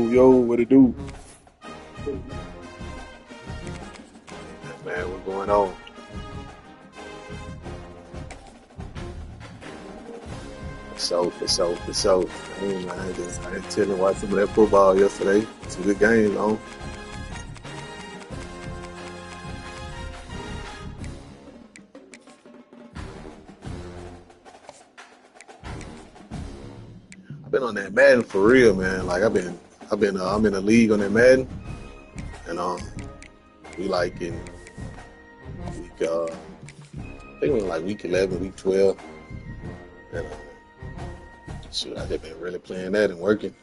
Yo, what it do? Man, what's going on? So. Hey, man, I had chilling, watching some of that football yesterday. Some good games on. I've been on that Madden for real, man. Like I'm in a league on that Madden, and we like in week I think we in like week 11, week 12, and shoot, I just been really playing that and working.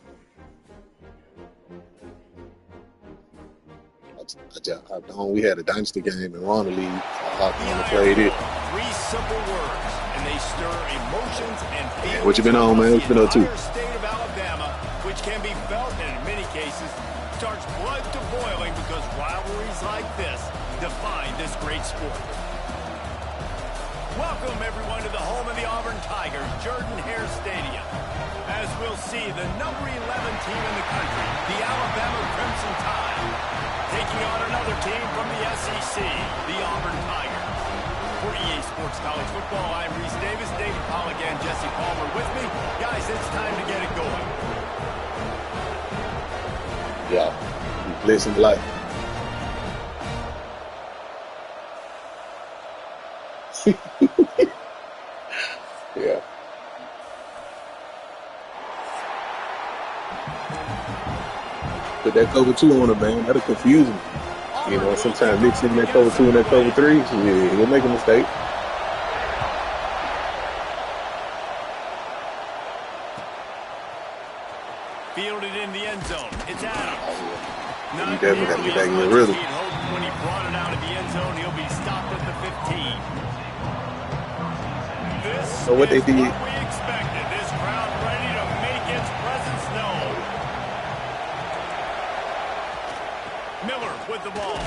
We had a dynasty game in Ronda League. So I hopped on and played it. 3 simple words, and they stir emotions and feelings. Yeah, what you been on, man? What you been up to? The state of Alabama, which can be felt and in many cases starts blood to boiling because rivalries like this define this great sport. Welcome everyone to the home of the Auburn Tigers, Jordan-Hare Stadium. As we'll see, the number 11 team in the country, the Alabama Crimson Tide, taking on another team from the SEC, the Auburn Tigers. For EA Sports College Football, I'm Reese Davis, David Polligan, Jesse Palmer with me. Guys, it's time to get it going. Yeah, listen, like. Yeah. Put that cover 2 on her, man. That'll confuse him. You know, sometimes mixing that cover 2 and that cover 3, yeah, he'll make a mistake. Fielded in the end zone. It's Adams. You definitely got to get back in your rhythm. When he brought it out of the end zone, he'll be stopped at the 15. This So what they is did. what we expected. This crowd ready to make its presence known. Miller with the ball.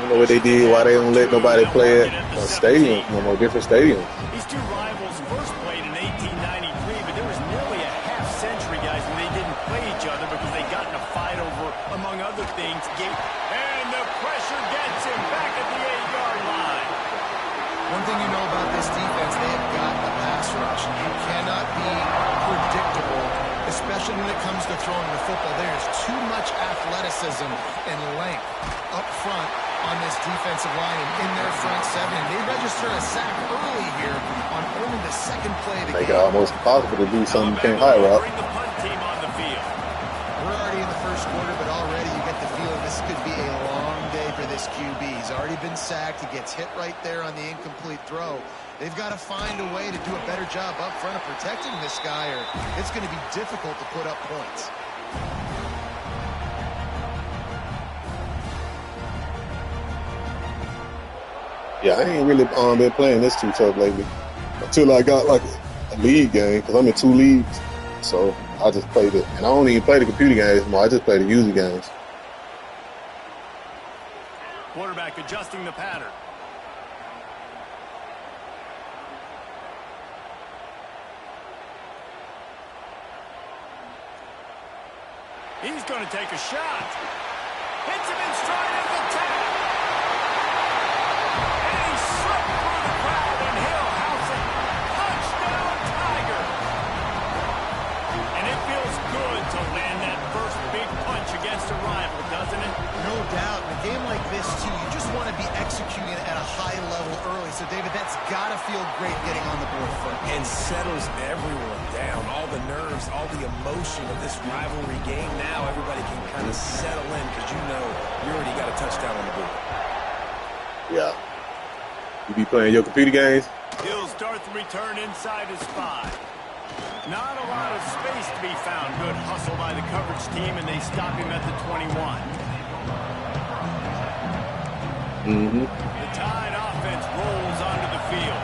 You know what they did? Why they don't let nobody play at a stadium, no more different stadiums? These two rivals first played in 1893, but there was nearly a half century, guys, when they didn't play each other because they got in a fight over, among other things, and the pressure gets him back at the 8-yard line. One thing you know about this defense, they have got a pass rush. You cannot be predictable, especially when it comes to throwing the football. There is too much athleticism and length up front on this defensive line and in their front seven. They registered a sack early here on only the second play of the Make game. it almost impossible to do something you can't high route. Bring the punt team on the field. We're already in the first quarter, but already you get the feeling this could be a long day for this QB. He's already been sacked. He gets hit right there on the incomplete throw. They've got to find a way to do a better job up front of protecting this guy, or it's going to be difficult to put up points. Yeah, I ain't really been playing this too tough lately until I got like a league game because I'm in 2 leagues. So I just played it, and I don't even play the computer games anymore. I just play the user games. Quarterback adjusting the pattern. He's going to take a shot. Hits him in stride at the tap. And he slipped through the crowd, and he'll house it. Touchdown, Tiger. And it feels good to land that first big punch against a rival, doesn't it? No doubt. In a game like this, too, you just want to be executing at a high level early. So, David, that's got to feel great getting on the board first. And settles everyone down. All the nerves, all the emotion of this rivalry game. Now everybody can kind of settle in because you know you already got a touchdown on the board. Yeah. You be playing your computer games? He'll start the return inside his 5. Not a lot of space to be found. Good hustle by the coverage team, and they stop him at the 21. Mm-hmm. The Tide offense rolls onto the field.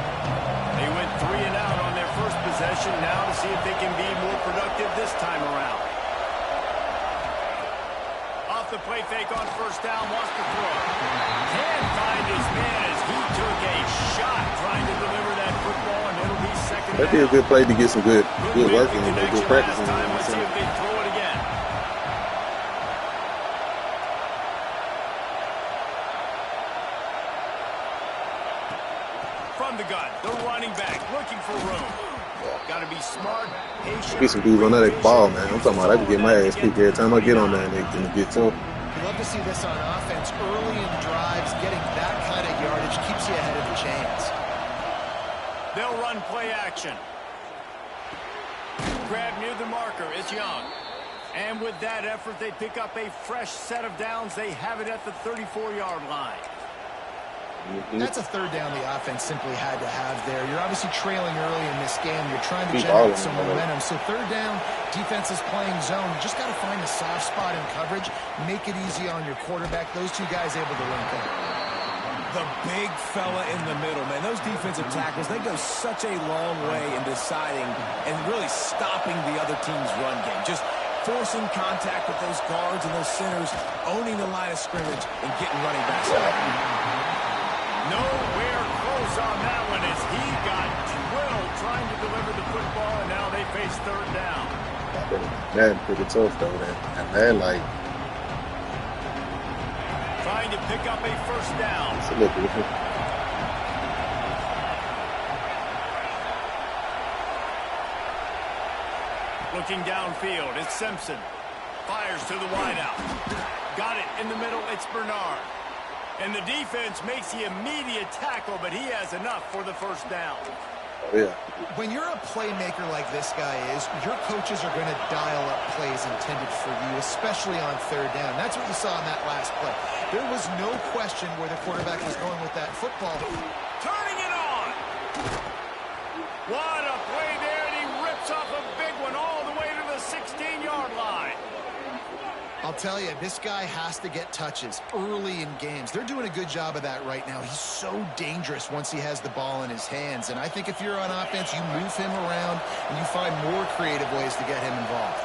They went 3 and out on their first possession. Now to see if they can be more productive this time around. Off the play fake on first down, wants to throw. Can't find his man as he took a shot trying to deliver that football, and it'll be second down. That'd be a good play to get some good work in and good practice in. Let's see if they throw it again. the gun. The running back looking for room. Got to be smart, patient. Get some dudes on that ball, man. I'm talking about I can get my ass kicked every time I get on that and they get to him. You love to see this on offense. Early in drives, getting that kind of yardage keeps you ahead of the chains. They'll run play action. Grab near the marker. It's Young. And with that effort, they pick up a fresh set of downs. They have it at the 34-yard line. That's a third down the offense simply had to have there. You're obviously trailing early in this game. You're trying to generate some momentum. So third down, defense is playing zone. You just got to find a soft spot in coverage, make it easy on your quarterback. Those two guys able to link up. The big fella in the middle, man. Those defensive tackles, they go such a long way in deciding and really stopping the other team's run game. Just forcing contact with those guards and those centers, owning the line of scrimmage, and getting running backs out. Nowhere close on that one as he got drilled trying to deliver the football, and now they face third down. Madden pretty tough, though. And Madden, like... Trying to pick up a first down. It's a little different. Looking downfield, it's Simpson. Fires to the wideout. Got it in the middle, it's Bernard. And the defense makes the immediate tackle, but he has enough for the first down. Oh, yeah. When you're a playmaker like this guy is, your coaches are going to dial up plays intended for you, especially on third down. That's what you saw in that last play. There was no question where the quarterback was going with that football. Turning it on. What a play there, and he rips off a big one all the way to the 16-yard line. I'll tell you, this guy has to get touches early in games. They're doing a good job of that right now. He's so dangerous once he has the ball in his hands. And I think if you're on offense, you move him around and you find more creative ways to get him involved.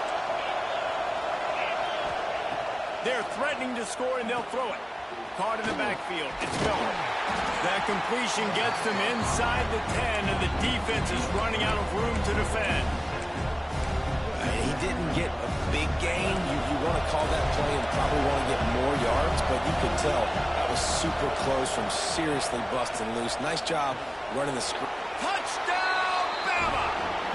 They're threatening to score, and they'll throw it. Caught in the backfield. It's Miller. That completion gets them inside the 10, and the defense is running out of room to defend. He didn't get a big gain. You want to call that play and probably want to get more yards, but you could tell that was super close from seriously busting loose. Nice job running the screen. Touchdown, Bama!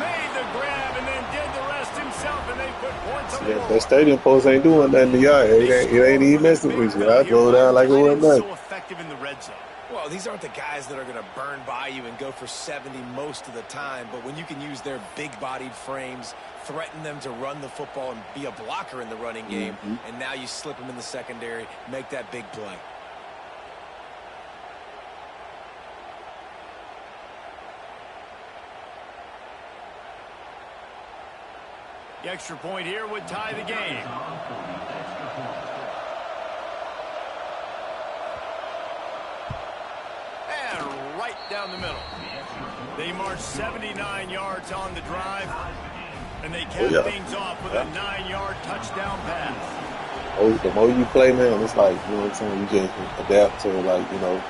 Made the grab and then did the rest himself, and they put points on the board. That stadium post ain't doing nothing to y'all. It ain't even messing with you. I go down like it wasn't nothing. So effective in the red zone. Well, these aren't the guys that are going to burn by you and go for 70 most of the time, but when you can use their big-bodied frames, threaten them to run the football and be a blocker in the running game, and now you slip them in the secondary, make that big play. The extra point here would tie the game. And right down the middle. They march 79 yards on the drive, and they cap things off with a 9-yard touchdown pass. The more you play, man, it's like, you know what I'm saying, you just adapt to, like, you know,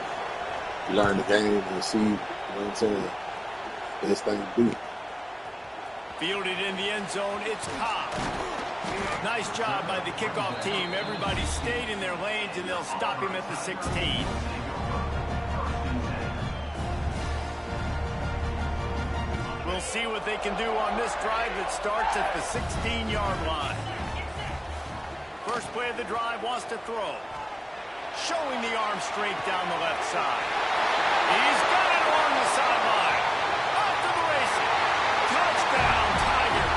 you learn the game and see, you know what I'm saying, best thing to do. Fielded in the end zone, it's Cobb. Nice job by the kickoff team. Everybody stayed in their lanes, and they'll stop him at the 16. We'll see what they can do on this drive that starts at the 16-yard line. First play of the drive wants to throw. Showing the arm straight down the left side. He's got it along the sideline. Off to the races. Touchdown, Tiger.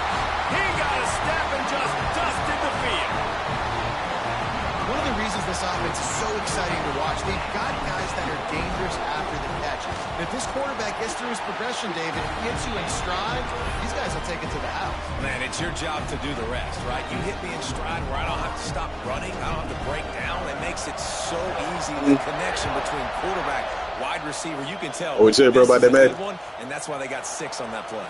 He got a step and just dusted the field. One of the reasons this offense is so exciting to watch, they've got guys that are dangerous after the catch. If this quarterback gets through his progression, David, if he gets you in stride, these guys will take it to the house. Man, it's your job to do the rest, right? You hit me in stride where I don't have to stop running. I don't have to break down. It makes it so easy. The connection between quarterback, wide receiver, you can tell. Oh, what you say, bro, about that, man? And that's why they got 6 on that play.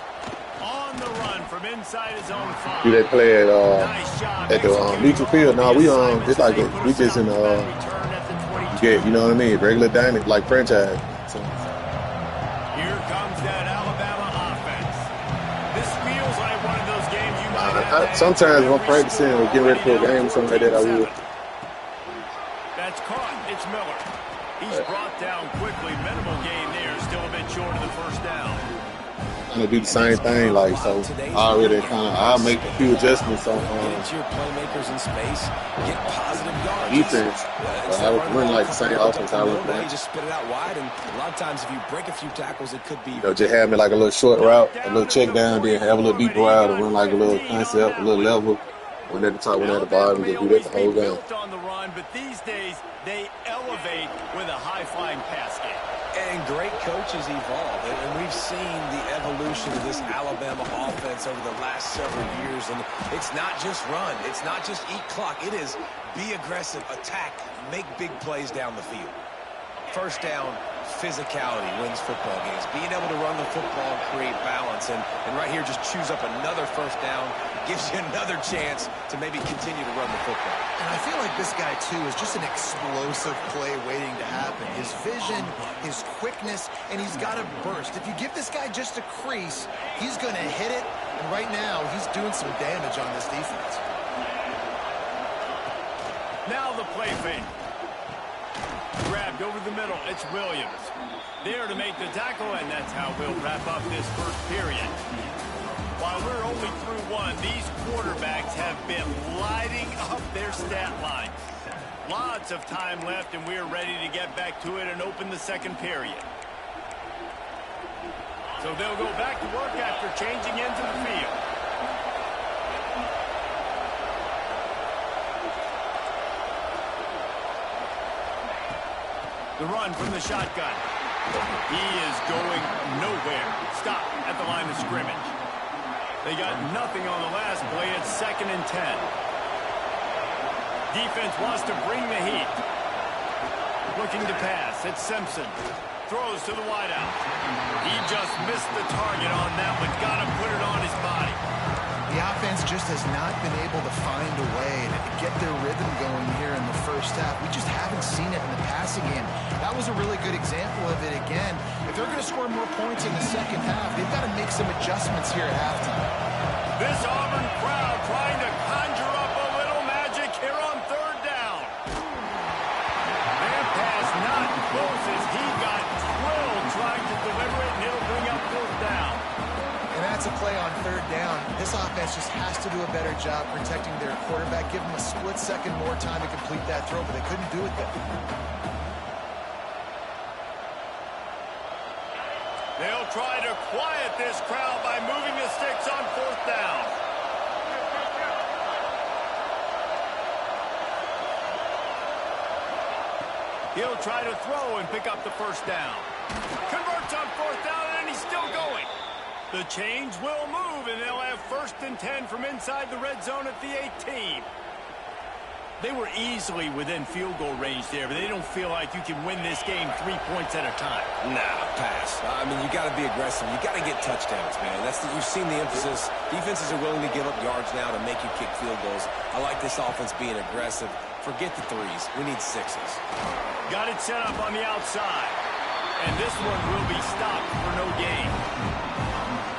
On the run from inside his own 5. Do they play Nice job at the neutral field? No, we it's like we just in you know what I mean, regular dining, like franchise. So. Here comes that Alabama offense. This feels like one of those games you might have. Sometimes if I'm practicing or getting ready for a game or something like that, I will. That's caught. It's Miller. He's brought down quickly. Minimal gain there. Still a bit short of the first down. Kind of do the same thing, like, so I already I'll make a few adjustments on get to your playmakers in space, get positive yards. defense. I would run like the same offense I would run. You just spit it out wide, and a lot of times if you break a few tackles, it could be. You know, just have me like a little short route, a little check down, then have a little deeper route, and run like a little concept, a little level. One at the top, one at the bottom, just do that the whole game. On the run, but these days they elevate with a high-flying pass game. And great coaches evolve, and we've seen the evolution of this Alabama offense over the last several years. And it's not just run, it's not just eat clock. It is be aggressive, attack, make big plays down the field. First down, physicality wins football games. Being able to run the football and create balance. And right here, just choose up another first down. Gives you another chance to maybe continue to run the football. And I feel like this guy, too, is just an explosive play waiting to happen. His vision, his quickness, and he's got a burst. If you give this guy just a crease, he's going to hit it. And right now, he's doing some damage on this defense. Now the play fake. Grabbed over the middle. It's Williams. There to make the tackle, and that's how we'll wrap up this first period. While we're only through one, these quarterbacks have been lighting up their stat line. Lots of time left, and we're ready to get back to it and open the second period. So they'll go back to work after changing into the field. The run from the shotgun. He is going nowhere. Stop at the line of scrimmage. They got nothing on the last play. It's 2nd and 10. Defense wants to bring the heat. Looking to pass. It's Simpson. Throws to the wideout. He just missed the target on that one. Got to put it on his body. The offense just has not been able to find a way to get their rhythm going here in the first half. We just haven't seen it in the passing game. That was a really good example of it again. If they're going to score more points in the second half, they've got to make some adjustments here at halftime. This Auburn crowd trying to conjure up a little magic here on 3rd down. That pass not close as he got drilled trying to deliver it, and it'll bring up 4th down. And that's a play on 3rd down. This offense just has to do a better job protecting their quarterback. Give them a split second more time to complete that throw, but they couldn't do it there. They'll try to quiet this crowd by moving the sticks on 4th down. He'll try to throw and pick up the 1st down. Converts on 4th down, and he's still going. The chains will move, and they'll have 1st and 10 from inside the red zone at the 18. They were easily within field goal range there, but they don't feel like you can win this game 3 points at a time. Nah, pass. I mean, you got to be aggressive. You got to get touchdowns, man. You've seen the emphasis. Defenses are willing to give up yards now to make you kick field goals. I like this offense being aggressive. Forget the 3s. We need 6s. Got it set up on the outside. And this one will be stopped for no gain.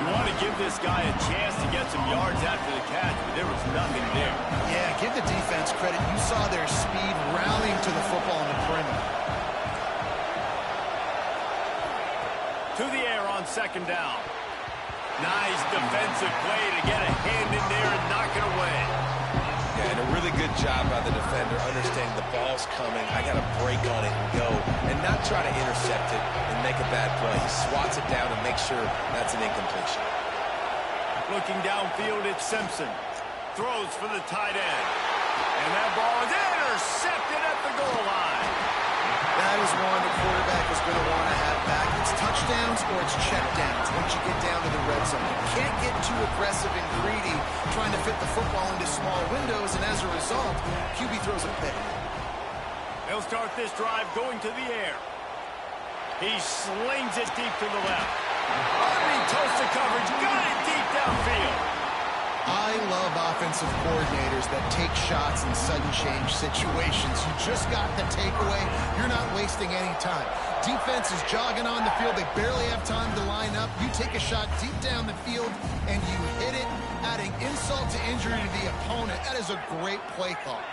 You want to give this guy a chance to get some yards after the catch, but there was nothing there. Yeah, give the defense credit. You saw their speed rallying to the football in the perimeter. To the air on 2nd down. Nice defensive play to get a hand in there and knock it away. Yeah, and a really good job by the defender understanding the ball's coming. I got to break on it and go and not try to intercept it and make a bad play. He swats it down and makes sure that's an incompletion. Looking downfield, it's Simpson. Throws for the tight end. And that ball is intercepted at the goal line. That is one the quarterback is going to want to have back. It's touchdowns or it's checkdowns once you get down to the red zone. You can't get too aggressive and greedy trying to fit the football into small windows, and as a result, QB throws a pick. He'll start this drive going to the air. He slings it deep to the left. Underneath toasted coverage, got it deep downfield. I love offensive coordinators that take shots in sudden change situations. You just got the takeaway. You're not wasting any time. Defense is jogging on the field. They barely have time to line up. You take a shot deep down the field, and you hit it, adding insult to injury to the opponent. That is a great play call.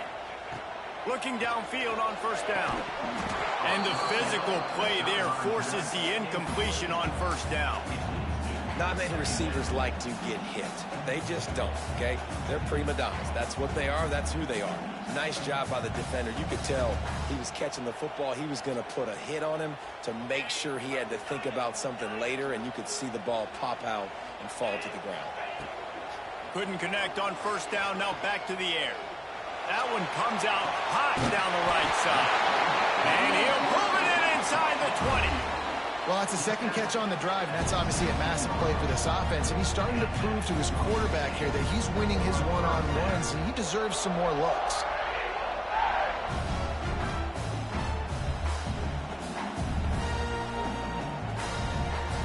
Looking downfield on first down. And the physical play there forces the incompletion on first down. Not many receivers like to get hit. They just don't, okay? They're prima donnas. That's what they are. That's who they are. Nice job by the defender. You could tell he was catching the football. He was going to put a hit on him to make sure he had to think about something later, and you could see the ball pop out and fall to the ground. Couldn't connect on first down. Now back to the air. That one comes out hot down the right side. And he'll move it in inside the 20. Well, it's a second catch on the drive, and that's obviously a massive play for this offense. And he's starting to prove to his quarterback here that he's winning his one-on-ones, and he deserves some more looks.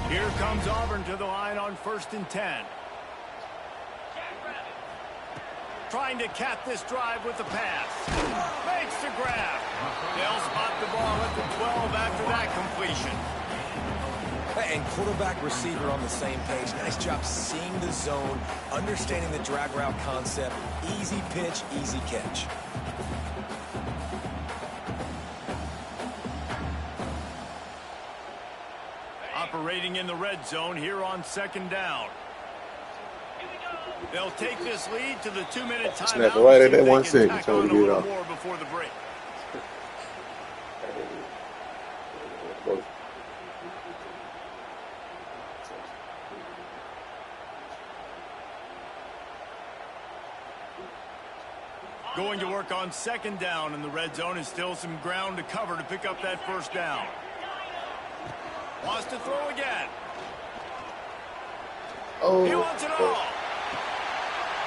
Here comes Auburn to the line on 1st and 10. Trying to cap this drive with the pass. Makes the grab. They'll spot the ball at the 12 after that completion. And quarterback receiver on the same page. Nice job seeing the zone, understanding the drag route concept. Easy pitch, easy catch. Operating in the red zone here on 2nd down. They'll take this lead to the 2-minute timeout. Snap it right at that 1 second. Trying to get it off. More before the break. Going to work on 2nd down in the red zone, and still some ground to cover to pick up that first down. Wants to throw again. Oh. He wants it all.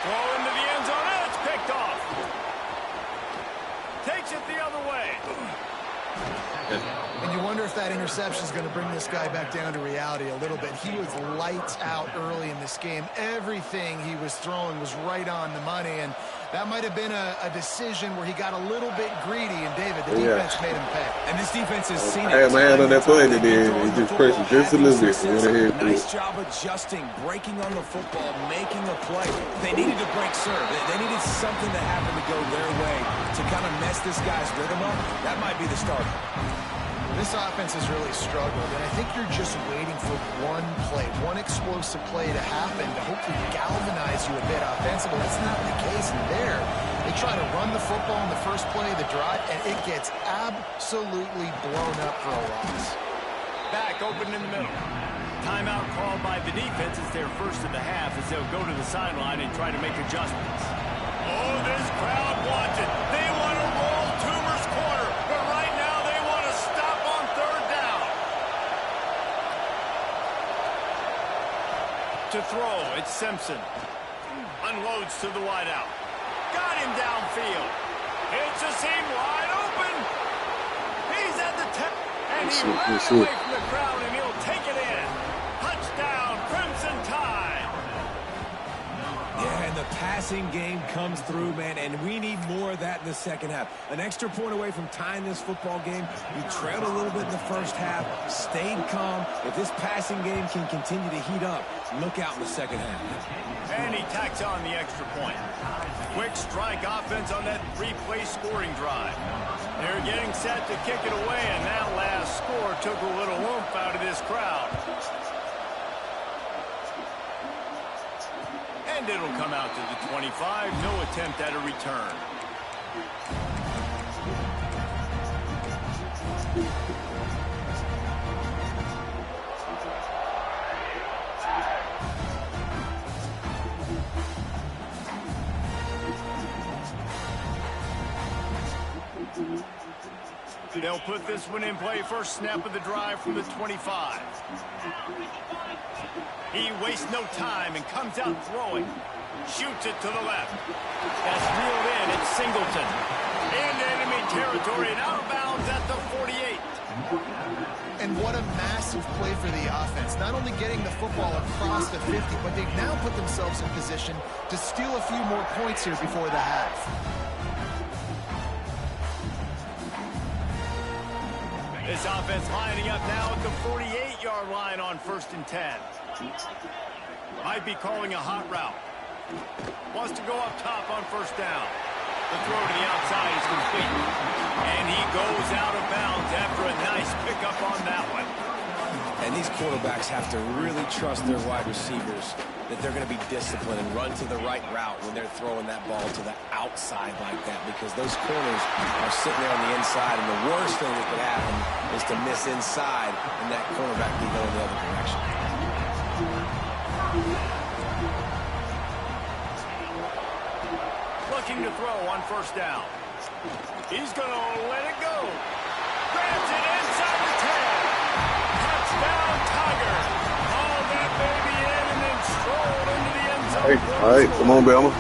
Throw into the end zone, and it's picked off. Takes it the other way. And you wonder if that interception is going to bring this guy back down to reality a little bit. He was lights out early in this game. Everything he was throwing was right on the money, and that might have been a decision where he got a little bit greedy, and David, the defense made him pay. And this defense has seen it. I had my hand on that play, and then he just pressed it just a little bit. Nice job adjusting, breaking on the football, making a play. They needed to break serve. They needed something to happen to go their way to kind of mess this guy's rhythm up. That might be the starter. This offense has really struggled, and I think you're just waiting for one play, one explosive play to happen to hopefully galvanize you a bit offensively. That's not the case there. They try to run the football in the first play of the drive, and it gets absolutely blown up for a loss. Back open in the middle. Timeout called by the defense. It's their first of the half as they'll go to the sideline and try to make adjustments. Oh, this crowd wants it. They want to roll Toomer's corner, but right now they want to stop on 3rd down. To throw, it's Simpson. Unloads to the wideout. Got him downfield. It's a seam wide open. He's at the 10. And he runs away from the crowd, and he'll take it in. Touchdown, Crimson Tide. Yeah, and the passing game comes through, man, and we need more of that in the second half. An extra point away from tying this football game. We trailed a little bit in the first half, stayed calm. If this passing game can continue to heat up, look out in the second half. And he tacks on the extra point. Quick strike offense on that 3-play scoring drive. They're getting set to kick it away, and that last score took a little oomph out of this crowd. And it'll come out to the 25. No attempt at a return. They'll put this one in play. First snap of the drive from the 25. He wastes no time and comes out throwing. Shoots it to the left. That's reeled in. It's Singleton. Into enemy territory and out of bounds at the 48. And what a massive play for the offense. Not only getting the football across the 50, but they've now put themselves in position to steal a few more points here before the half. This offense lining up now at the 48-yard line on 1st and 10. Might be calling a hot route. Wants to go up top on 1st down. The throw to the outside is complete. And he goes out of bounds after a nice pickup on that one. And these quarterbacks have to really trust their wide receivers that they're going to be disciplined and run to the right route when they're throwing that ball to the outside like that, because those corners are sitting there on the inside, and the worst thing that could happen is to miss inside and that cornerback be going the other direction. Looking to throw on first down. He's going to let it go. Grabs it inside the 10. Touchdown, Tiger. Haul that baby in and then stroll into the end zone. All right, come on, Bama.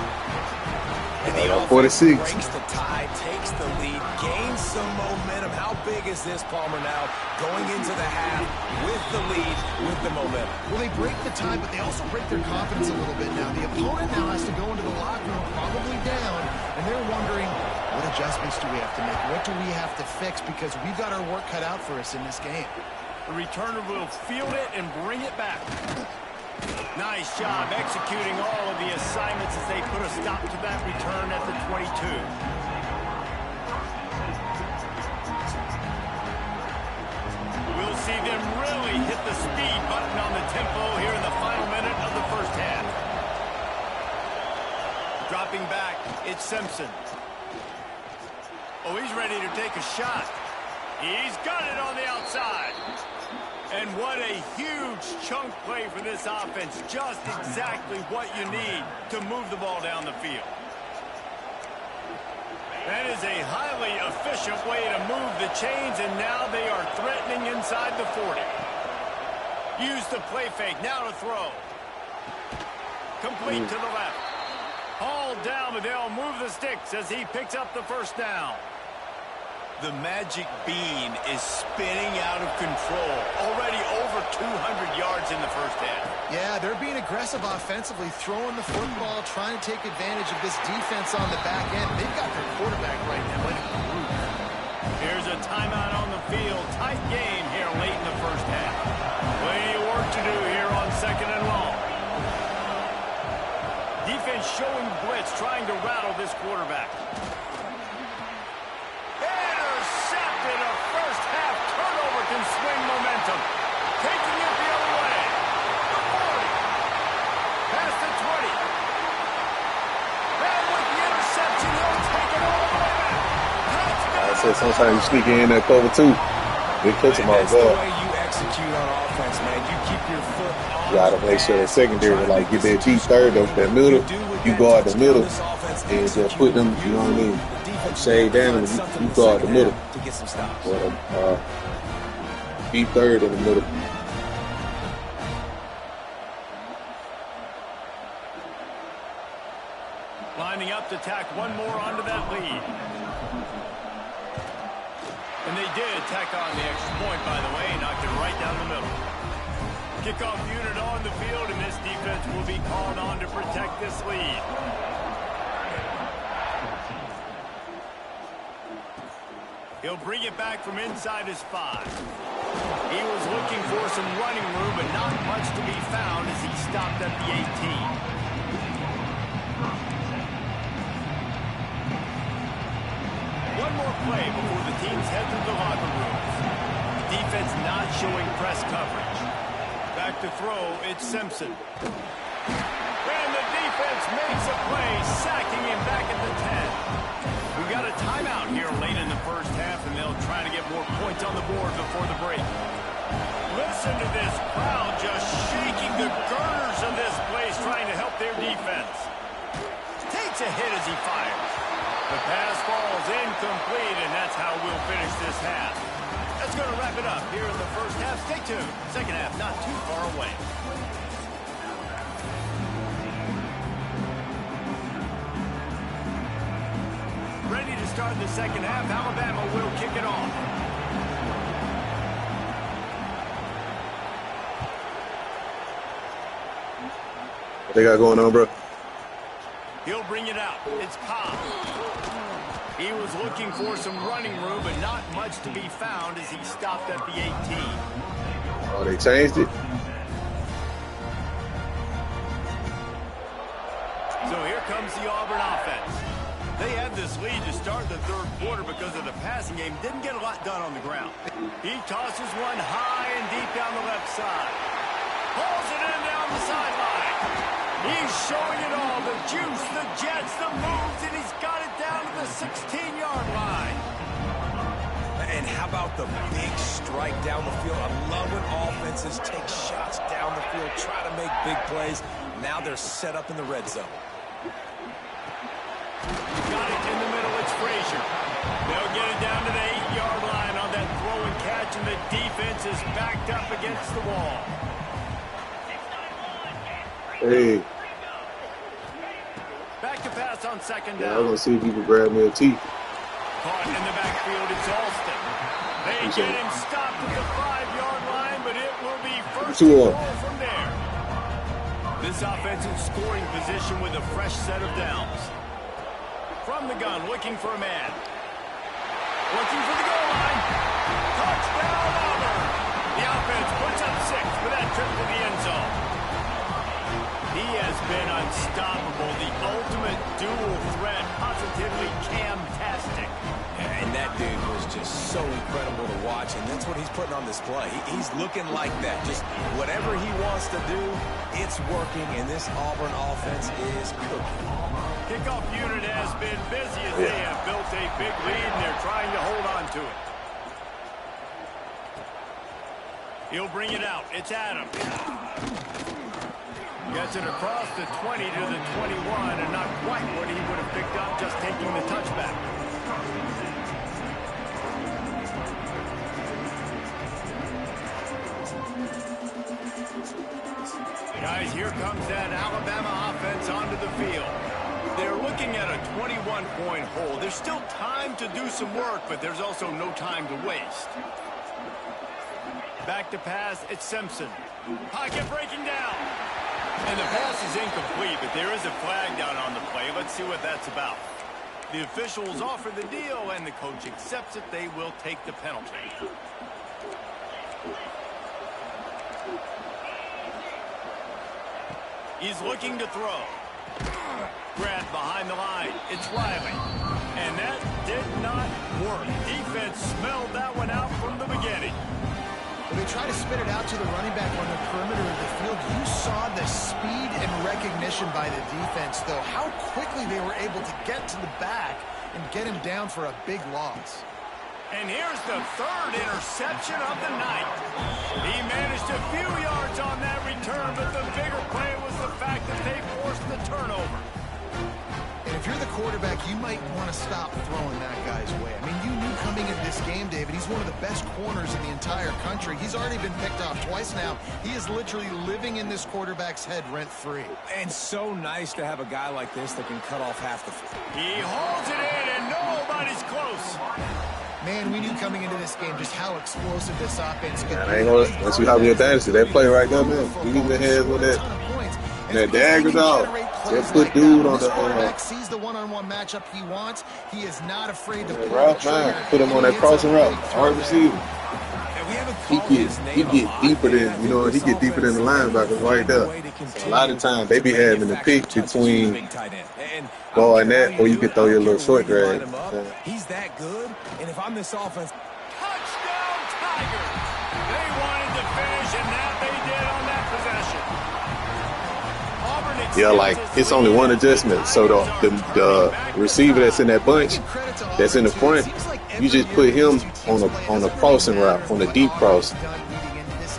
And the offense 46. breaks the tie, takes the lead, gains some momentum. How big is this, Palmer, now going into the half with the lead, with the momentum? Well, they break the tie, but they also break their confidence a little bit now. The opponent now has to go into the locker room probably down, and they're wondering, what adjustments do we have to make? What do we have to fix? Because we've got our work cut out for us in this game. The returner will field it and bring it back. Nice job executing all of the assignments as they put a stop to that return at the 22. We'll see them really hit the speed button on the tempo here in the final minute of the first half. Dropping back, it's Simpson. Oh, he's ready to take a shot. He's got it on the outside. And what a huge chunk play for this offense. Just exactly what you need to move the ball down the field. That is a highly efficient way to move the chains, and now they are threatening inside the 40. Use the play fake, now to throw. Complete to the left. Hauled down, but they'll move the sticks as he picks up the first down. The magic bean is spinning out of control. Already over 200 yards in the first half. Yeah, they're being aggressive offensively, throwing the football, trying to take advantage of this defense on the back end. They've got their quarterback right now in a groove. Here's a timeout on the field. Tight game here late in the first half. Plenty of work to do here on second and long. Defense showing blitz, trying to rattle this quarterback. Intercepted, a first half turnover can swing momentum. Taking it the other way. The 40. Past the 20. And with the interception, he'll take it all the way back. Touchdown. I said sometimes you sneak in that cover too. They catch them off That's the guard. way you execute on offense, man. You keep your foot on. You gotta make sure that secondary like get that deep third of that middle. You guard the middle and just put them. You know what I mean? Shade down and you guard the middle. To get some stops. Or deep third in the middle. Lining up to tack one more onto that lead. And they did tack on the extra point, by the way, knocked it right down the middle. Kickoff unit on the field, and this defense will be called on to protect this lead. He'll bring it back from inside his 5. He was looking for some running room, but not much to be found as he stopped at the 18. One more play before the teams head to the locker rooms. Defense not showing press coverage. Back to throw, it's Simpson. And the defense makes a play, sacking him back at the 10. We've got a timeout here late in the first half, and they'll try to get more points on the board before the break. Listen to this crowd just shaking the girders of this place, trying to help their defense. Takes a hit as he fires. The pass falls incomplete, and that's how we'll finish this half. That's going to wrap it up here in the first half. Stay tuned. Second half not too far away. Ready to start the second half. Alabama will kick it off. What they got going on, bro? He'll bring it out. It's Cobb. He was looking for some running room, but not much to be found as he stopped at the 18. Oh, they changed it? So here comes the Auburn offense. They had this lead to start the third quarter because of the passing game. Didn't get a lot done on the ground. He tosses one high and deep down the left side. Pulls it in down the sideline. He's showing it all. The juice, the jets, the moves, and he's got it down to the 16-yard line. And how about the big strike down the field? I love when offenses take shots down the field, try to make big plays. Now they're set up in the red zone. Got it in the middle. It's Frazier. They'll get it down to the 8-yard line on that throw and catch, and the defense is backed up against the wall. Hey. Back to pass on second Yeah, down. I'm going to see if you can grab me a tee. Caught in the backfield, it's Alston. They get him stopped at the 5-yard line, but it will be first and goal from there. This offense in scoring position with a fresh set of downs. From the gun, looking for a man. Looking for the goal line. Touchdown, Auburn. The offense puts up 6 with that trip to the end zone. He has been unstoppable, the ultimate dual threat, positively Cam-tastic. And that dude was just so incredible to watch, and that's what he's putting on display. He's looking like that. Just whatever he wants to do, it's working, and this Auburn offense is cooking. Kickoff unit has been busy as they have built a big lead, and they're trying to hold on to it. He'll bring it out. It's Adams. Gets it across the 20 to the 21, and not quite what he would have picked up just taking the touchback. Guys, here comes that Alabama offense onto the field. They're looking at a 21-point hole. There's still time to do some work, but there's also no time to waste. Back to pass, it's Simpson. Pocket breaking down. And the pass is incomplete, but there is a flag down on the play. Let's see what that's about. The officials offer the deal, and the coach accepts it. They will take the penalty. He's looking to throw. Grabbed behind the line. It's Riley. And that did not work. Defense smelled that one out from the beginning. When they try to spit it out to the running back on the perimeter of the field, you saw the speed and recognition by the defense, though, how quickly they were able to get to the back and get him down for a big loss. And here's the third interception of the night. He managed a few yards on that return, but the bigger play was the fact that they forced the turnover. And if you're the quarterback, you might want to stop throwing that guy's way. I mean, you knew coming into this game, David, he's one of the best corners in the entire country. He's already been picked off twice now. He is literally living in this quarterback's head rent-free. And so nice to have a guy like this that can cut off half the field. He holds it in, and nobody's close. Man, we knew coming into this game just how explosive this offense could be. I ain't gonna let you have your fantasy. That play right there, man. You get your hands with that. That dagger's out. Just put dude on the quarterback sees the one-on-one matchup he wants. He is not afraid to pull route, man. Put him on that crossing route. Hard receiver. He get deeper than, you know, he get deeper than the linebackers right there. A lot of times they be having the pick between ball and that, or you can throw your little short drag. He's that good, and if I'm this offense, Touchdown, Tigers! They wanted to finish, and that they did on that possession. Auburn Yeah, like it's only one adjustment. So the receiver that's in that bunch, that's in the front, you just put him on a crossing route, on a deep cross.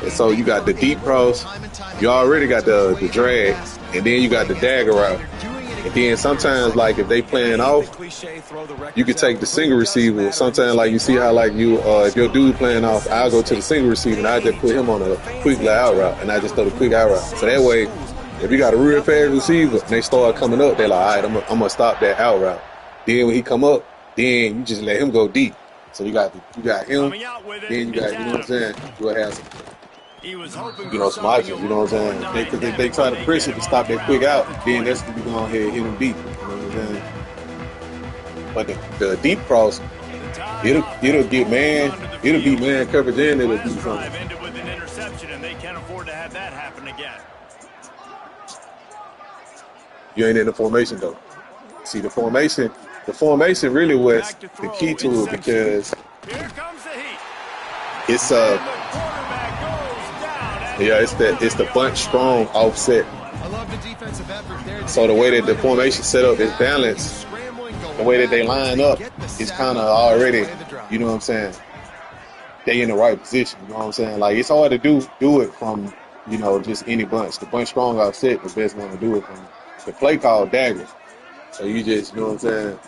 And so you got the deep cross, you already got the drag, and then you got the dagger route. And then sometimes, like if they playing off, you could take the single receiver. Sometimes, like you see how like you, if your dude playing off, I'll go to the single receiver and I just put him on a quick out route, and I just throw the quick out route. So that way, if you got a real fast receiver and they start coming up, they're like, all right, I'm gonna stop that out route. Then when he come up, then you just let him go deep. So you got him, then you got, you know what I'm saying? You have some, some options, you know what I'm saying? Because they try to press it to stop that quick out, then that's when you go on here and hit him deep. You know what I'm saying? But the deep cross, it'll get man, it'll be man coverage and it'll do something. Ended with an interception, and they can't afford to have that happen again. You ain't in the formation though. See, the formation, the formation really was Back to the throw. key to it It's because Here comes the heat. it's And the quarterback goes down at it's the bunch strong offset. I love the defensive effort there. So the way that the formation set up is balanced, the way that they line up is kind of already, you know what I'm saying, they in the right position, you know what I'm saying? Like, it's hard to do it from, you know, just any bunch. The bunch strong offset, the best one to do it from. The play called dagger. So you just, you know what I'm saying?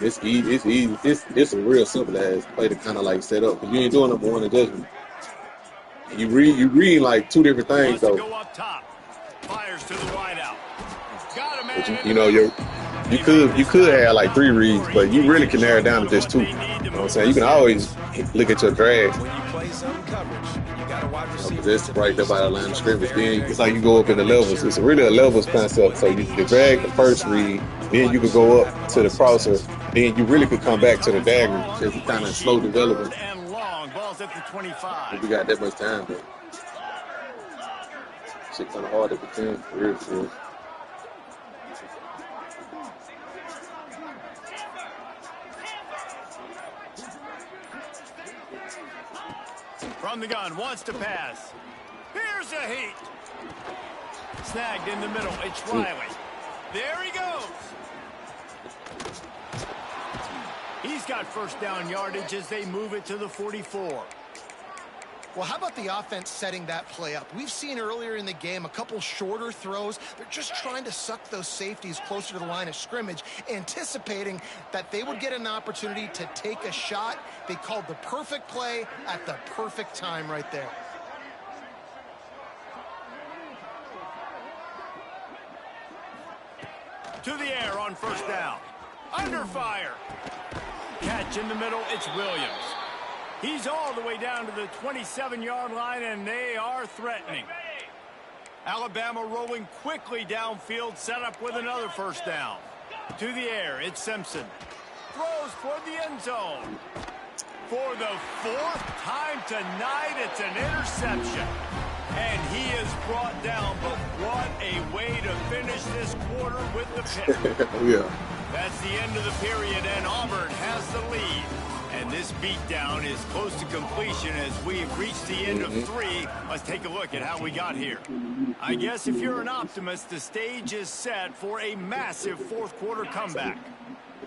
It's easy. It's easy. It's a real simple ass play to kind of like set up. Cause you ain't doing number one adjustment. You read like two different things Wants to though. go up top. Fires to the wide out. Got a man But in you the know middle. you could have like 3 reads, but you really can narrow it down to just 2. You know what I'm saying? You can always look at your drag. When you play zone coverage, you got a wide receiver. That's right there by the line of scrimmage. Then it's like you go up in the levels. It's really a levels concept. So you can drag the first read, then you could go up to the crosser, then you really could come back to the dagger because it's kind of slow development. And long. Ball's at the 25. If we got that much time, but shit kind of hard to pretend for real, for real. From the gun, wants to pass. Here's a heat. Snagged in the middle. It's Riley. There he goes. He's got first down yardage as they move it to the 44. Well, how about the offense setting that play up? We've seen earlier in the game a couple shorter throws. They're just trying to suck those safeties closer to the line of scrimmage, anticipating that they would get an opportunity to take a shot. They called the perfect play at the perfect time right there. To the air on first down. Under fire. Catch in the middle. It's Williams. He's all the way down to the 27-yard line, and they are threatening. Alabama rolling quickly downfield, set up with another first down. To the air, it's Simpson. Throws toward the end zone. For the 4th time tonight, it's an interception. And he is brought down, but what a way to finish this quarter with the pick. Yeah. That's the end of the period, and Auburn has the lead. And this beatdown is close to completion as we've reached the end of 3. Let's take a look at how we got here. I guess if you're an optimist, the stage is set for a massive 4th quarter comeback.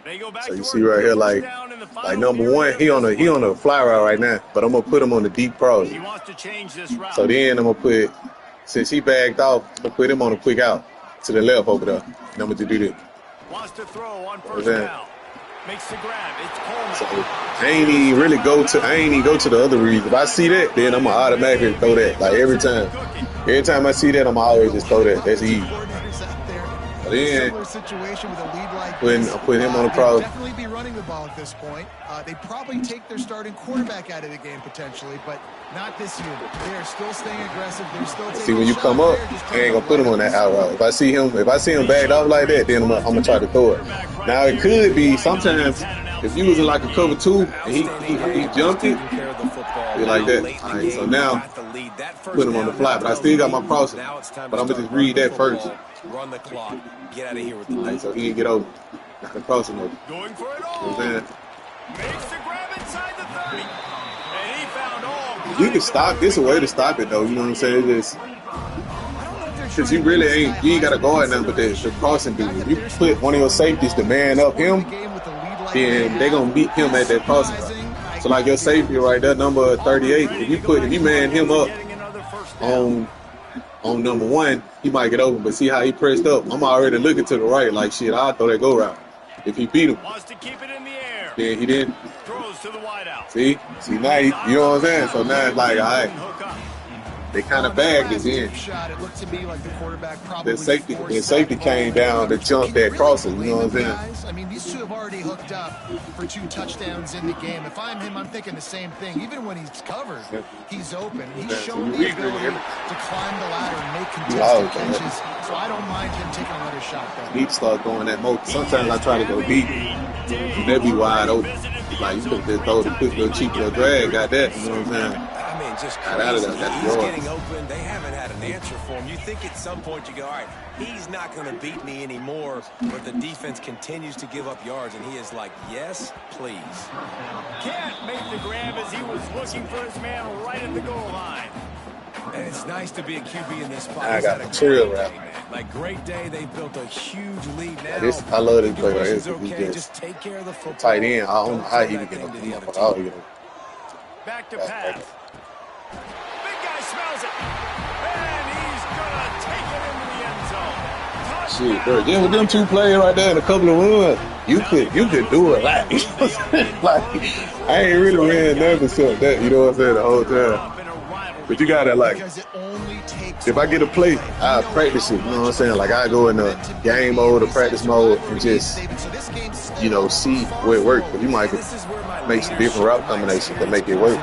They go back So you to see work right here, with like down in the final number one, he on a fly route right now, but I'm gonna put him on the deep cross. He wants to change this route. So then I'm gonna put, since he backed off, I'm gonna put him on a quick out to the left over there. And I'm gonna do that. Wants to throw on first down. Makes the grab. It's Coleman. So I ain't even go to the other reads. If I see that, then I'm gonna automatically throw that. Like every time I see that, I'm always just throw that. That's easy. But then Situation with a lead like I put him on the cross. Definitely be running the ball at this point. They'd probably take their starting quarterback out of the game potentially, but not this unit. They are still staying aggressive. They're still taking See, when you come up, I ain't gonna put him on that out route. If I see him backed off like that, then I'm gonna try to throw it. Now it could be sometimes if you was in like a cover 2 and he jumped it, be like that. All right, so now put him on the fly, but I still got my crossing. But I'm gonna just read that first. Run the clock. Get out of here with the All lead. right, so he can get over. Not the crossing over. Going for it You know all. what I'm saying? Makes the grab inside the 30. And he found all. You can stop. This a way to stop it though. You know what I'm saying? It's because you ain't got to guard now, but the crossing dude. If you put one of your safeties to man up him, then they gonna meet him at that crossing route. So like your safety right there, number 38. If you man him up on number 1, he might get over. But see how he pressed up? I'm already looking to the right. Like shit, I'll throw that go route. If he beat him, Wants to keep it in the air. then he didn't. Throws to the wide out. See now you know what I'm saying? So now it's like, all right, Hook up. they kind of bagged his in. Shot. It looked to me like the quarterback probably The safety came down to jump that crossing. You know what I'm saying? Guys, I mean, these two have already hooked up for 2 touchdowns in the game. If I'm him, I'm thinking the same thing. Even when he's covered, he's open. He's shown the ability to climb the ladder and make contested catches. So I don't mind him taking another shot there. He start going that more. Sometimes I try to go deep, and they be wide open. Like you could just throw the quick little cheap little drag. Got that? You know what I'm saying? I mean, just Got out of crazy. there. That's He's yours. getting open. They haven't had an answer for him. You think at some point you go, all right, he's not going to beat me anymore, but the defense continues to give up yards, and he is like, yes, please. Can't make the grab as he was looking for his man right at the goal line. And it's nice to be a QB in this spot. I He's got had a material great rap. day, man. Like, great day. They built a huge lead now. I love this play right here. Situation's He okay. just take care of the football. tight end. I don't know how he throw can that get thing to the up. other team. You know. Back to pass. Big guy smells it. And he's going to take it into the end zone. Shit, bro. Yeah, with them two playing right there and a couple of runs, you could do a lot. Like, I ain't really ran nothing except that. You know what I'm saying? The whole time. But you gotta like. Because it only takes If I get a play, I practice it. You know what I'm saying? Like I go in the game mode or practice mode and just, you know, see where it works. But you might make some different route combinations that make it work.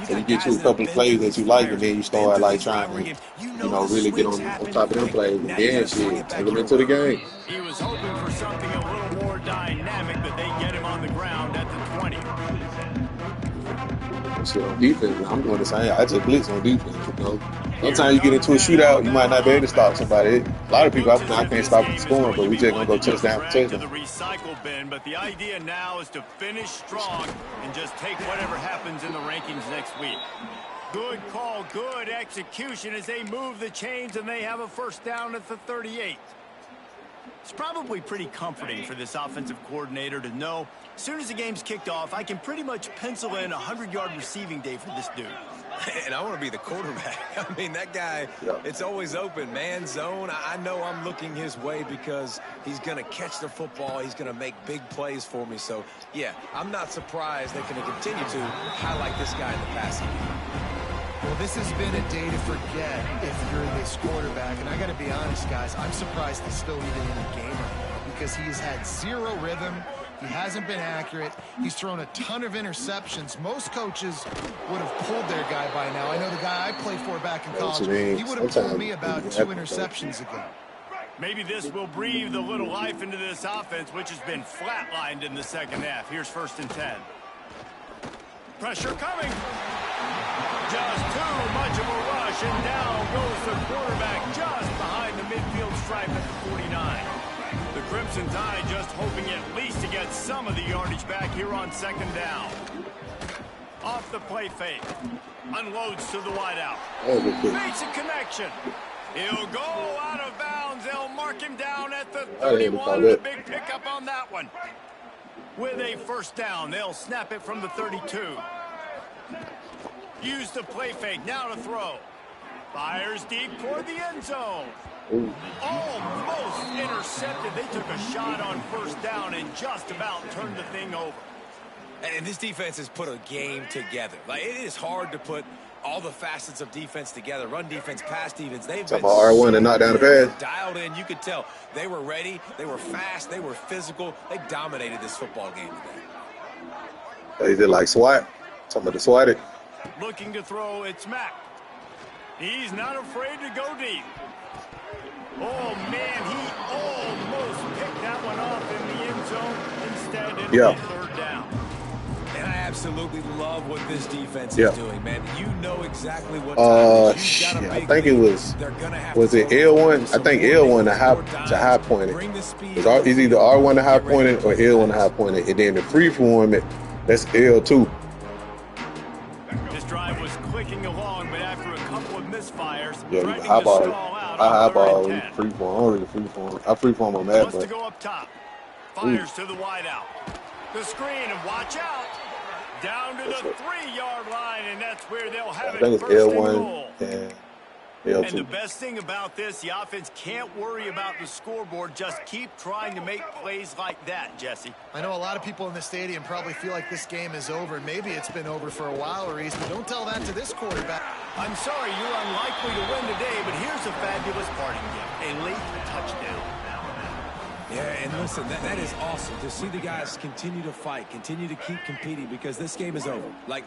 So you get you a couple of plays that you like, and then you start like trying to, you know, really get on top of them plays, and then shit, take them into the game. He was hoping for something a little more dynamic, but they get him on the ground at the 20. Shit on defense, I'm doing the same. I just blitz on defense. You know, sometimes you get into a shootout, you might not be able to stop somebody. A lot of people, I can't stop them scoring, but we just gonna go touchdown for To the touchdown. recycle bin, but the idea now is to finish strong and just take whatever happens in the rankings next week. Good call, good execution as they move the chains and they have a first down at the 38. It's probably pretty comforting for this offensive coordinator to know as soon as the game's kicked off, I can pretty much pencil in a 100-yard receiving day for this dude. And I want to be the quarterback. I mean, that guy, it's always open. Man zone, I know I'm looking his way because he's going to catch the football. He's going to make big plays for me. So, yeah, I'm not surprised they're going to continue to highlight this guy in the passing game. Well, this has been a day to forget if you're this quarterback. And I got to be honest, guys, I'm surprised he's still even in the game right now because he has had zero rhythm. He hasn't been accurate. He's thrown a ton of interceptions. Most coaches would have pulled their guy by now. I know the guy I played for back in college, he would have told me about 2 interceptions ago. Maybe this will breathe a little life into this offense, which has been flatlined in the second half. Here's 1st and 10. Pressure coming. Just too much of a rush, and down goes the quarterback just behind the midfield stripe at the 49. The Crimson Tide just hoping at least to get some of the yardage back here on 2nd down. Off the play fake. Unloads to the wideout. Makes a connection. He'll go out of bounds. They'll mark him down at the 31. A big pickup on that one. With a first down, they'll snap it from the 32. Use the play fake. Now to throw. Fires deep toward the end zone. Almost intercepted. They took a shot on 1st down and just about turned the thing over. And this defense has put a game together. Like, it is hard to put all the facets of defense together. Run defense, pass defense. They've been R1 and knock down the pass. Dialed in. You could tell they were ready. They were fast. They were physical. They dominated this football game today. Is it like SWAT? Somebody swat it. Looking to throw, it's Mack. He's not afraid to go deep. Oh, man, he almost picked that one off in the end zone. Instead, it'll be 3rd down. And I absolutely love what this defense is doing, man. You know exactly what time shit, I think it was it L1? I think L1 to high pointed. It's either R1 to high pointed or L1 to high pointed. And then the free form, that's L2. This drive was clicking along, but after a couple of misfires, I highball free form. I don't really free form. I free form on that. Wants to go up top. Fires to the wide out. The screen, and watch out. Down to the 3-yard line, and that's where they'll have it. I think it's L1 and L2. And the best thing about this, the offense can't worry about the scoreboard. Just keep trying to make plays like that, Jesse. I know a lot of people in the stadium probably feel like this game is over, and maybe it's been over for a while, Reese, but don't tell that to this quarterback. I'm sorry, you're unlikely to win today, but here's a fabulous parting gift. A late touchdown. Yeah, and listen, that is awesome to see the guys continue to fight, continue to keep competing, because this game is over. Like,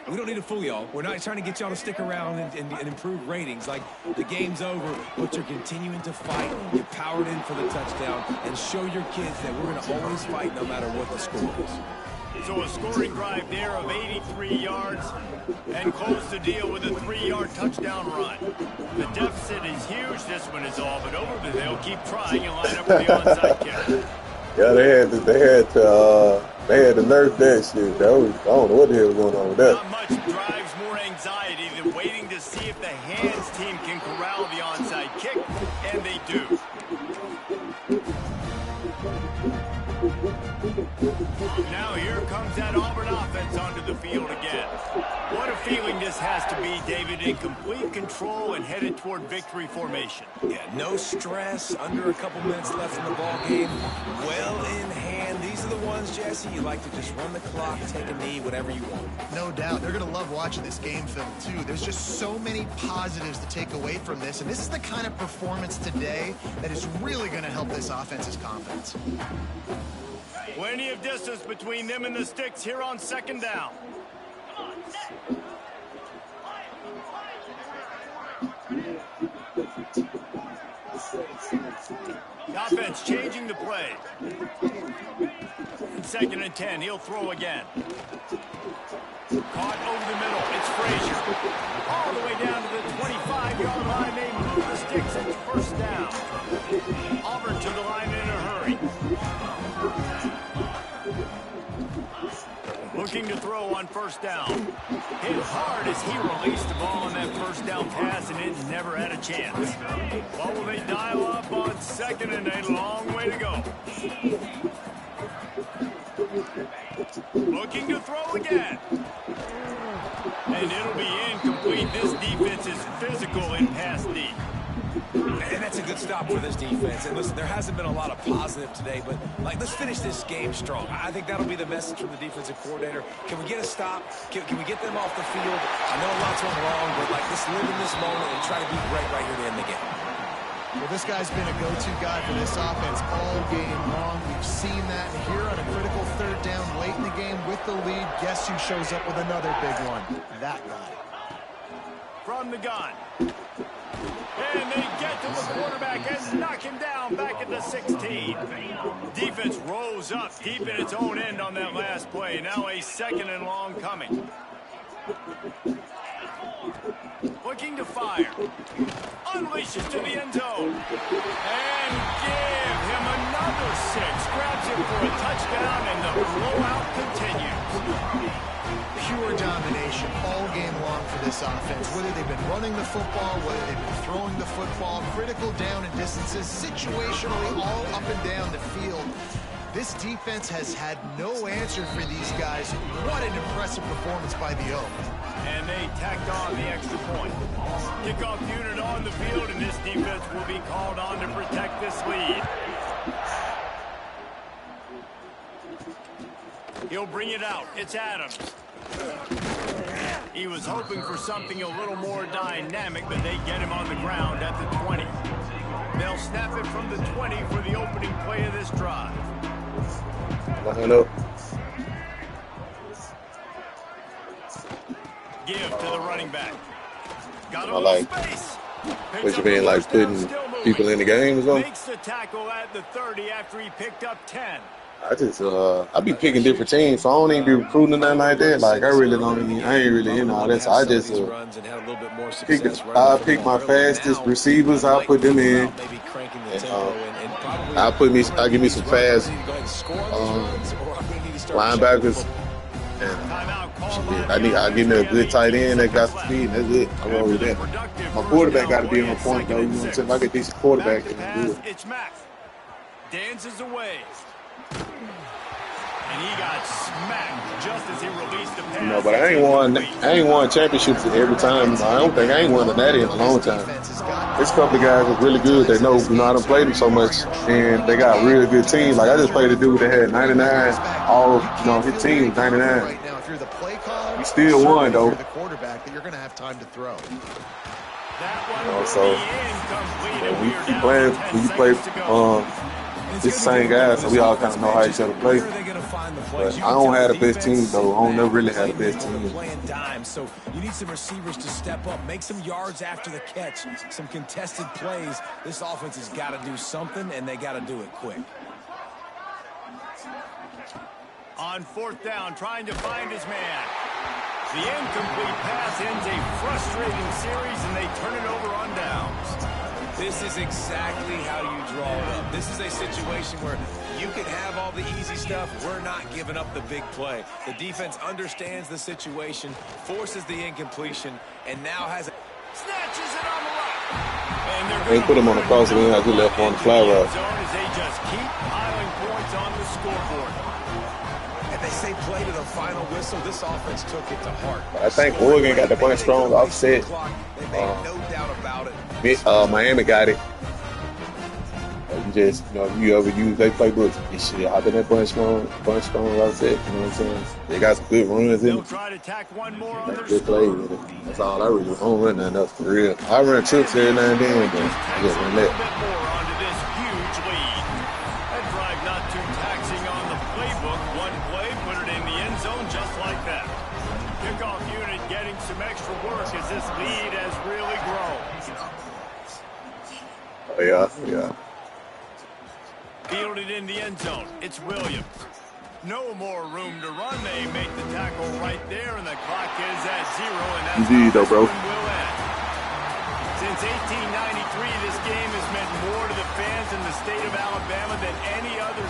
we don't need to fool y'all. We're not trying to get y'all to stick around and improve ratings. Like, the game's over, but you're continuing to fight. You powered in for the touchdown and show your kids that we're going to always fight no matter what the score is. So a scoring drive there of 83 yards and close the deal with a 3-yard touchdown run. The deficit is huge. This one is all but over. They'll keep trying and line up for the onside kick. Yeah, they had to nerf that shit. That was, I don't know what the hell was going on with that. Not much drives more anxiety than waiting to see if the hands team can corral the onside kick, and they do. Now here comes that Auburn offense onto the field again. What a feeling this has to be, David, in complete control and headed toward victory formation. Yeah, no stress, under a couple minutes left in the ball game, well in hand. These are the ones, Jesse, you like to just run the clock, take a knee, whatever you want. No doubt. They're going to love watching this game film, too. There's just so many positives to take away from this, and this is the kind of performance today that is really going to help this offense's confidence. Plenty of distance between them and the sticks here on second down. The offense changing the play. Second and 10, he'll throw again. Caught over the middle, it's Frazier. All the way down to the 25-yard line, they move the sticks, it's first down. Auburn to the line in a hurry. Looking to throw on first down. Hit hard as he released the ball on that first down pass, and it never had a chance. What will they dial up on second, and a long way to go. Looking to throw again. And it'll be incomplete. This defense is physical in pass deep. And that's a good stop for this defense. And listen, there hasn't been a lot of positive today, but let's finish this game strong. I think that'll be the message from the defensive coordinator. Can we get a stop? Can we get them off the field? I know a lot's went wrong, but let's live in this moment and try to be great right here to end the game. Well, this guy's been a go-to guy for this offense all game long. We've seen that here on a critical third down late in the game with the lead. Guess who shows up with another big one? That guy. From the gun. And they get to the quarterback and knock him down back at the 16. Defense rolls up deep in its own end on that last play. Now a second and long coming. Looking to fire. Unleashes to the end zone. And give him another 6. Grabs him for a touchdown, and the blowout continues. Pure domination all game long for this offense. Whether they've been running the football, whether they've been throwing the football, critical down and distances, situationally all up and down the field. This defense has had no answer for these guys. What an impressive performance by the Oak. And they tacked on the extra point. Kickoff unit on the field, and this defense will be called on to protect this lead. He'll bring it out. It's Adams. He was hoping for something a little more dynamic, but they get him on the ground at the 20. They'll snap it from the 20 for the opening play of this drive. Give to the running back. Got a little space. What you mean, like putting people in the game or something? Makes the tackle at the 30 after he picked up 10. I be picking different teams, so I don't even be recruiting or nothing like that. Like, I ain't really in all that. So I just pick my fastest receivers, I'll put them in. And, I'll give me some fast linebackers. And I'll give me a good tight end that got some speed, and that's it. I'm over that. My quarterback got to be on point, though. You know what I'm saying? If I get decent quarterback, then I'm good. It's Mack. Dances away. And he got smacked just as he released the pass. No, but I ain't won championships every time. I ain't won the Natty in a long time. This couple of guys are really good. They know, I done played them so much, and they got a really good team. Like, I just played a dude that had 99, his team was 99. He still won, though. The quarterback that you're going to have time to throw. So when you play this same guy, so we all kind of know how each other play. But I don't have the best team, though. I don't never really have the best team. So you need some receivers to step up, make some yards after the catch, some contested plays. This offense has got to do something, and they got to do it quick. On fourth down, trying to find his man. The incomplete pass ends a frustrating series, and they turn it over on downs. This is exactly how you draw it up. This is a situation where you can have all the easy stuff. We're not giving up the big play. The defense understands the situation, forces the incompletion, and now has a... Snatches it on the right. And they're They put him on the cross, and then I just left on the fly route. As they just keep piling points on the scoreboard. And they say play to the final whistle. This offense took it to heart. I think Oregon got the bunch strong offset. They made no doubt about it. Miami got it. You just, you ever use their playbooks, you shit, hop in that bunch strong offset, you know what I'm saying? They got some good runs in They'll it. try to tack one more on their Good play with it. That's all I really do. I don't run nothing else for real. I run trips every now and then, but I just run a little that. bit more onto this huge lead. That drive not too taxing on the playbook. One play, put it in the end zone just like that. Kickoff unit getting some extra work as this lead has really grown. Oh, yeah. Fielded in the end zone. It's Williams. No more room to run. They make the tackle right there, and the clock is at 0, and that's GG though, bro. will end. Since 1893, this game has meant more to the fans in the state of Alabama than any other